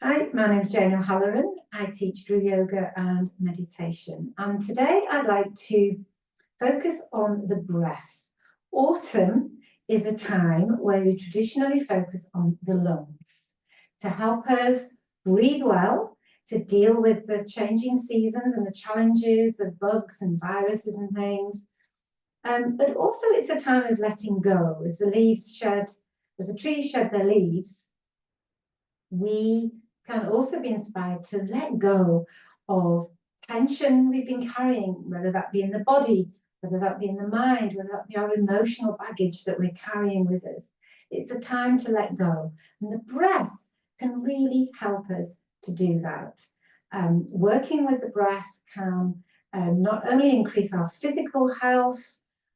Hi, my name is Jane O'Halloran. I teach Drew Yoga and meditation. And today I'd like to focus on the breath. Autumn is a time where we traditionally focus on the lungs to help us breathe well, to deal with the changing seasons and the challenges of bugs and viruses and things. But also it's a time of letting go. As the trees shed their leaves, we can also be inspired to let go of tension we've been carrying, whether that be in the body, whether that be in the mind, whether that be our emotional baggage that we're carrying with us. It's a time to let go. And the breath can really help us to do that. Working with the breath can not only increase our physical health,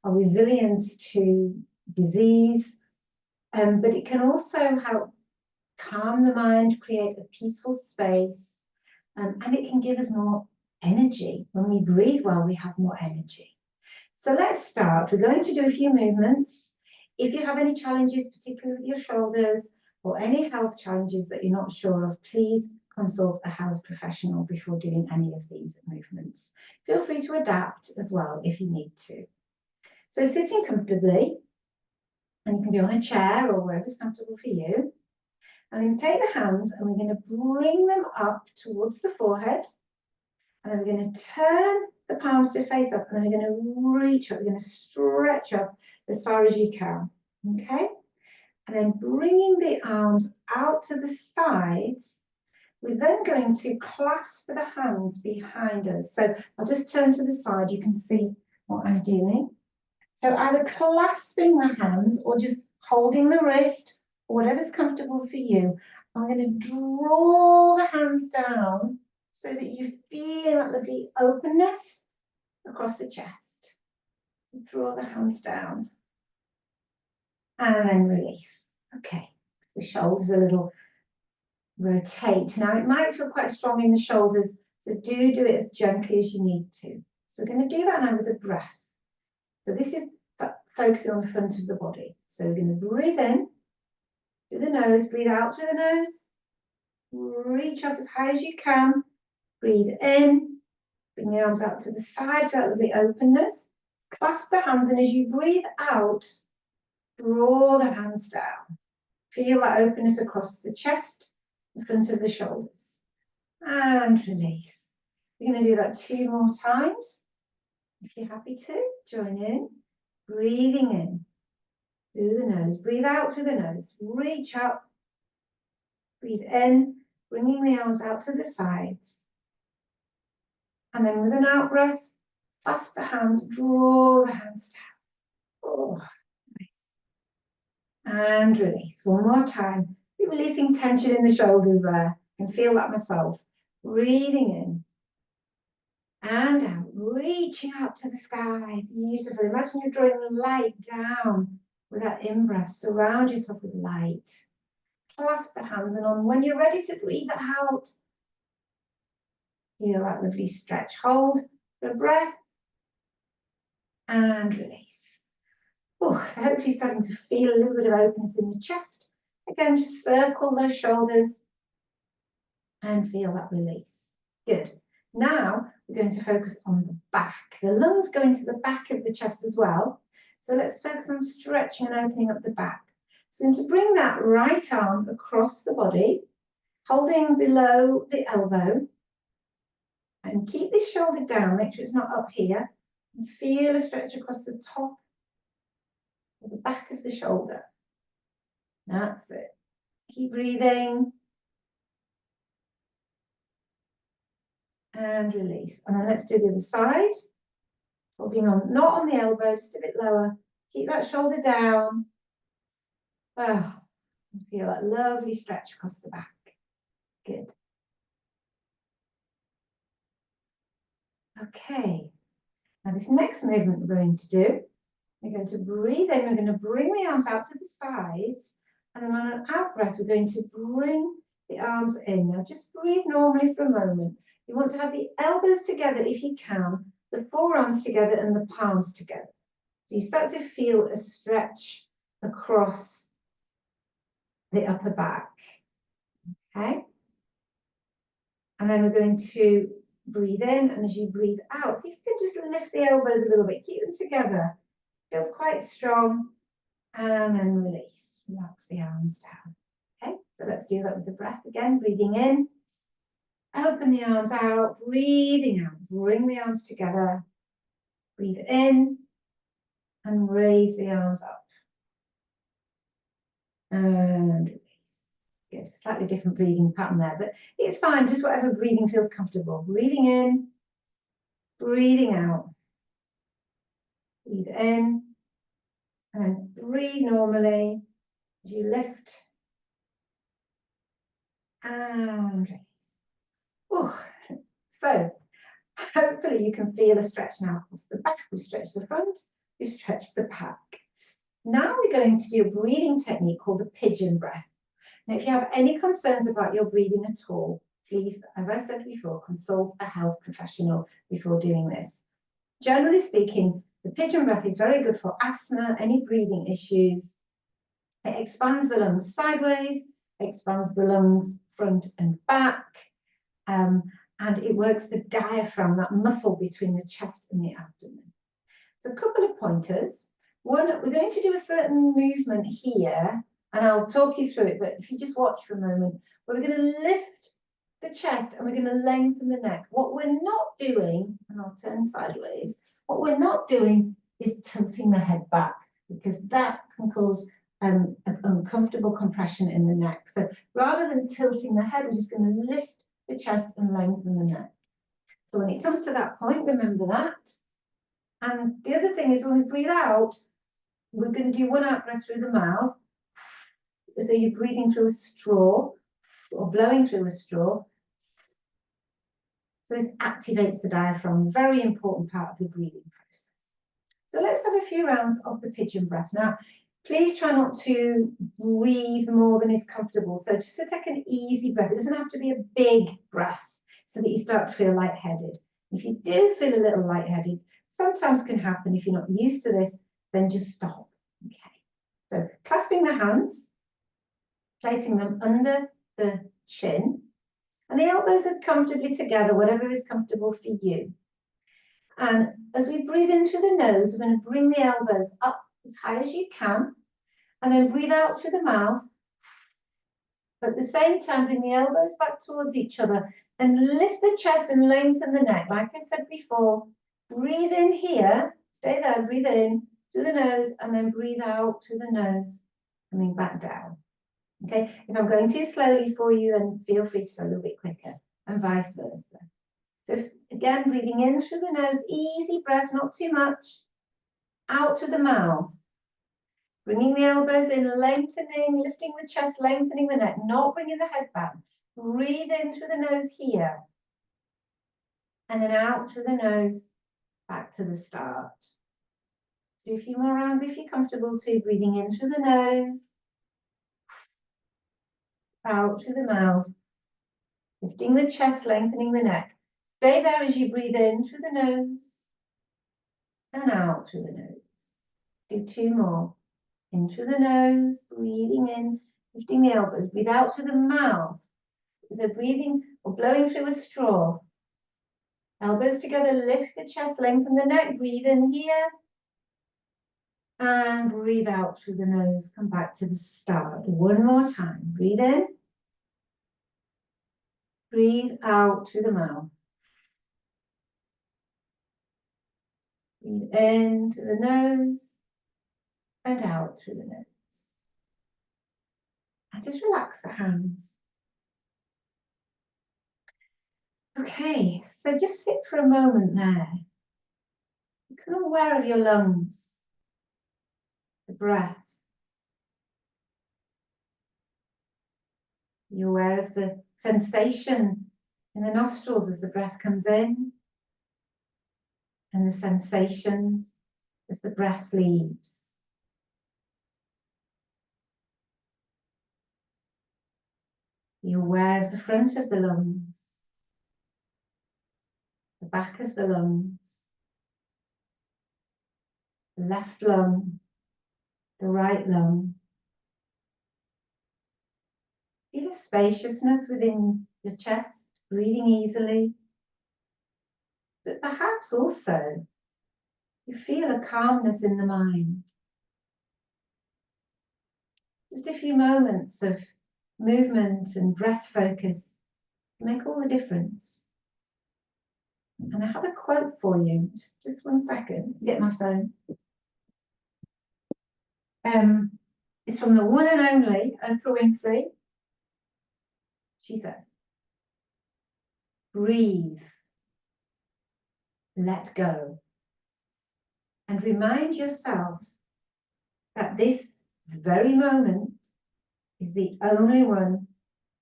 our resilience to disease, but it can also help calm the mind, create a peaceful space, and it can give us more energy. When we breathe well, we have more energy. So let's start. We're going to do a few movements. If you have any challenges, particularly with your shoulders or any health challenges that you're not sure of, please consult a health professional before doing any of these movements. Feel free to adapt as well if you need to. So sitting comfortably, and you can be on a chair or wherever's comfortable for you. I'm going to take the hands and we're going to bring them up towards the forehead. And then we're going to turn the palms to face up. And then we're going to reach up. We're going to stretch up as far as you can. Okay? And then bringing the arms out to the sides. We're then going to clasp the hands behind us. So I'll just turn to the side. You can see what I'm doing. So either clasping the hands or just holding the wrist, whatever's comfortable for you. I'm going to draw the hands down so that you feel that lovely openness across the chest. Draw the hands down and then release. Okay, the shoulders a little rotate. Now it might feel quite strong in the shoulders, so do it as gently as you need to. So we're going to do that now with the breath. So this is focusing on the front of the body. So we're going to breathe in through the nose, breathe out through the nose, reach up as high as you can, breathe in, bring the arms out to the side for that lovely openness, clasp the hands, and as you breathe out, draw the hands down. Feel that openness across the chest, the front of the shoulders, and release. We're going to do that 2 more times. If you're happy to, join in, breathing in through the nose, breathe out through the nose, reach up, breathe in, bringing the arms out to the sides. And then with an out breath, clasp the hands, draw the hands down. Oh, nice. And release. One more time. Be releasing tension in the shoulders there. I can feel that myself. Breathing in. And out, reaching up to the sky. Beautiful. Imagine you're drawing the light down with that in-breath. Surround yourself with light. Clasp the hands, and on when you're ready to breathe out, feel that lovely stretch. Hold the breath and release. Oh, so hopefully starting to feel a little bit of openness in the chest. Again, just circle those shoulders and feel that release. Good. Now we're going to focus on the back. The lungs go into the back of the chest as well. So let's focus on stretching and opening up the back. So to bring that right arm across the body, holding below the elbow, and keep this shoulder down, make sure it's not up here, and feel a stretch across the top of the back of the shoulder. That's it. Keep breathing. And release. And then let's do the other side. Holding on, not on the elbow, just a bit lower. Keep that shoulder down. Oh, feel that lovely stretch across the back. Good. Okay. Now this next movement we're going to do, we're going to breathe in, we're going to bring the arms out to the sides, and then on an out breath, we're going to bring the arms in. Now just breathe normally for a moment. You want to have the elbows together if you can, the forearms together and the palms together. So you start to feel a stretch across the upper back. Okay? And then we're going to breathe in, and as you breathe out, see if you can just lift the elbows a little bit, keep them together. Feels quite strong. And then release, relax the arms down. Okay, so let's do that with the breath again, breathing in. Open the arms out, breathing out, bring the arms together. Breathe in and raise the arms up. And release. Good, slightly different breathing pattern there, but it's fine, just whatever breathing feels comfortable. Breathing in, breathing out. Breathe in and breathe normally as you lift and release. Oh, so hopefully you can feel a stretch now across the back. We stretch the front, we stretch the back. Now we're going to do a breathing technique called the pigeon breath. Now, if you have any concerns about your breathing at all, please, as I said before, consult a health professional before doing this. Generally speaking, the pigeon breath is very good for asthma, any breathing issues. It expands the lungs sideways, expands the lungs front and back, and it works the diaphragm, that muscle between the chest and the abdomen. So a couple of pointers. One, we're going to do a certain movement here, and I'll talk you through it, but if you just watch for a moment, we're going to lift the chest and we're going to lengthen the neck. What we're not doing, and I'll turn sideways, what we're not doing is tilting the head back, because that can cause an uncomfortable compression in the neck. So rather than tilting the head, we're just going to lift the chest and lengthen the neck. So when it comes to that point, remember that. And the other thing is when we breathe out, we're going to do one out breath through the mouth, as though you're breathing through a straw or blowing through a straw. So this activates the diaphragm, very important part of the breathing process. So let's have a few rounds of the pigeon breath. Now, please try not to breathe more than is comfortable. So just to take an easy breath. It doesn't have to be a big breath so that you start to feel lightheaded. If you do feel a little lightheaded, sometimes can happen if you're not used to this, then just stop. Okay. So clasping the hands, placing them under the chin, and the elbows are comfortably together, whatever is comfortable for you. And as we breathe in through the nose, we're going to bring the elbows up as high as you can, and then breathe out through the mouth. But at the same time, bring the elbows back towards each other and lift the chest and lengthen the neck. Like I said before, breathe in here, stay there, breathe in through the nose, and then breathe out through the nose, coming back down. Okay, if I'm going too slowly for you, then feel free to go a little bit quicker, and vice versa. So again, breathing in through the nose, easy breath, not too much. Out through the mouth. Bringing the elbows in, lengthening, lifting the chest, lengthening the neck, not bringing the head back. Breathe in through the nose here. And then out through the nose, back to the start. Do a few more rounds if you're comfortable too. Breathing in through the nose. Out through the mouth. Lifting the chest, lengthening the neck. Stay there as you breathe in through the nose. And out through the nose. Do two more. In through the nose, breathing in, lifting the elbows. Breathe out through the mouth. So breathing or blowing through a straw. Elbows together, lift the chest, lengthen the neck. Breathe in here. And breathe out through the nose. Come back to the start. One more time. Breathe in. Breathe out through the mouth. Breathe in through the nose. And out through the nose. And just relax the hands. Okay, so just sit for a moment there. Become aware of your lungs, the breath. You're aware of the sensation in the nostrils as the breath comes in, and the sensations as the breath leaves. You're aware of the front of the lungs, the back of the lungs, the left lung, the right lung. Feel a spaciousness within your chest, breathing easily, but perhaps also you feel a calmness in the mind. Just a few moments of movement and breath focus make all the difference. And I have a quote for you. Just 1 second. Get my phone. It's from the one and only Oprah Winfrey. She said, "Breathe, let go, and remind yourself that this very moment is the only one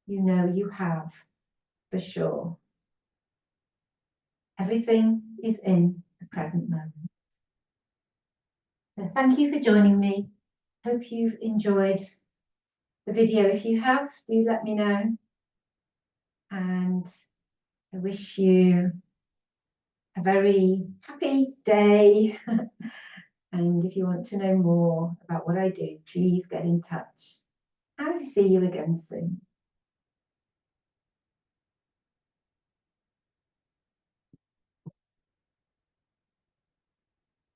you know you have for sure. Everything is in the present moment." So thank you for joining me. Hope you've enjoyed the video. If you have, do let me know. And I wish you a very happy day. And if you want to know more about what I do, please get in touch. And see you again soon.